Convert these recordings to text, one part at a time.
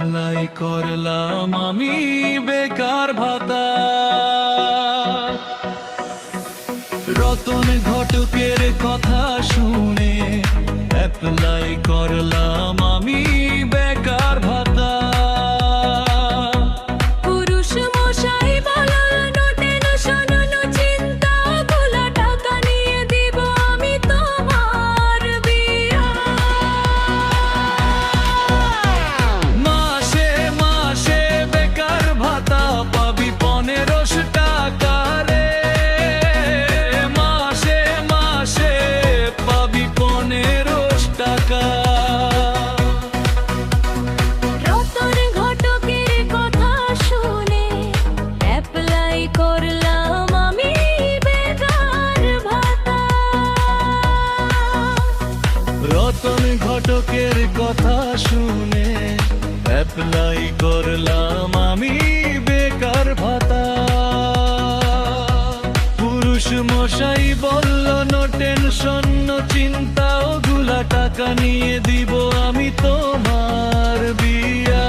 Apply করলাম আমি বেকার ভাতা। রতন ঘটকের কথা শুনে অ্যাপ্লাই করলাম আমি বেকার ভাতা। পুরুষ মশাই বলল টেনশন নো চিন্তা, গুলা টাকা নিয়ে দিব আমি তোমার বিয়া। মাসে মাসে বেকার ভাতা পাবি 1500 টাকা রে। মাসে মাসে পাবি 1500 টাকা। রতন ঘটকের কথা শুনে অ্যাপ্লাই করলাম আমি বেকার ভাতা। রতন ঘটকের কথা শুনে অ্যাপ্লাই করলাম আমি বেকার ভাতা। পুরুষ মশাই বলল নো টেনশন নো চিন্তা, ওগুলা টাকা নিয়ে দিব আমি তোমার বিয়া।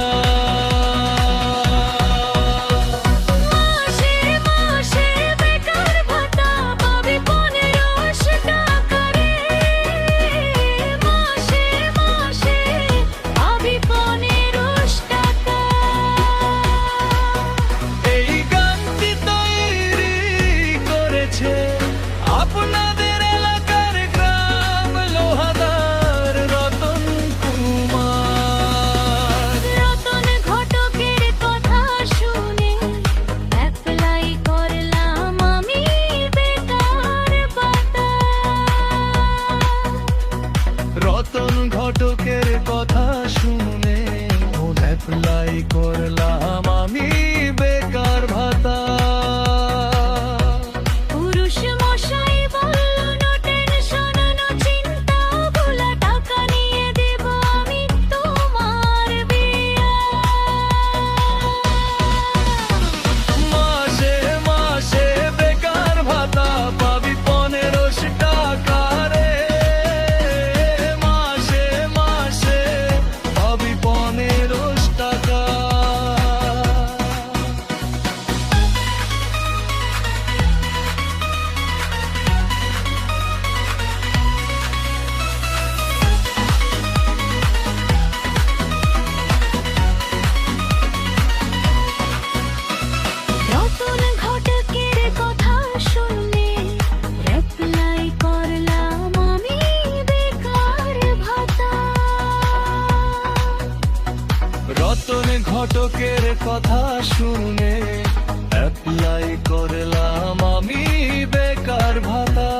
মাসে মাসে বেকার ভাতা পাবি 1500 টাকা রে। মাসে মাসে পাবি 1500 টাকা। এই গানটি তৈরি করেছে আপনাদের এলাকার গ্রাম লোহাদার রতন কুমার। রতন ঘটকের কথা শুনে অ্যাপ্লাই করলাম আমি বেকার ভাতা। রতন ঘটকের কথা শুনে অ্যাপ্লাই করলাম আমি বেকার ভাতা। পুরুষ মশাই বলল নো টেনশন নো চিন্তা, গুলা টাকা নিয়ে দেব আমি তোমার বিয়া। মাসে মাসে বেকার ভাতা পাবি 1500 টাকা রে। মাসে মাসে পাবি 1500 টাকা। রতন ঘটকের কথা শুনে অ্যাপ্লাই করলাম আমি বেকার ভাতা। রতন ঘটকের কথা শুনে অ্যাপ্লাই করলাম আমি বেকার ভাতা।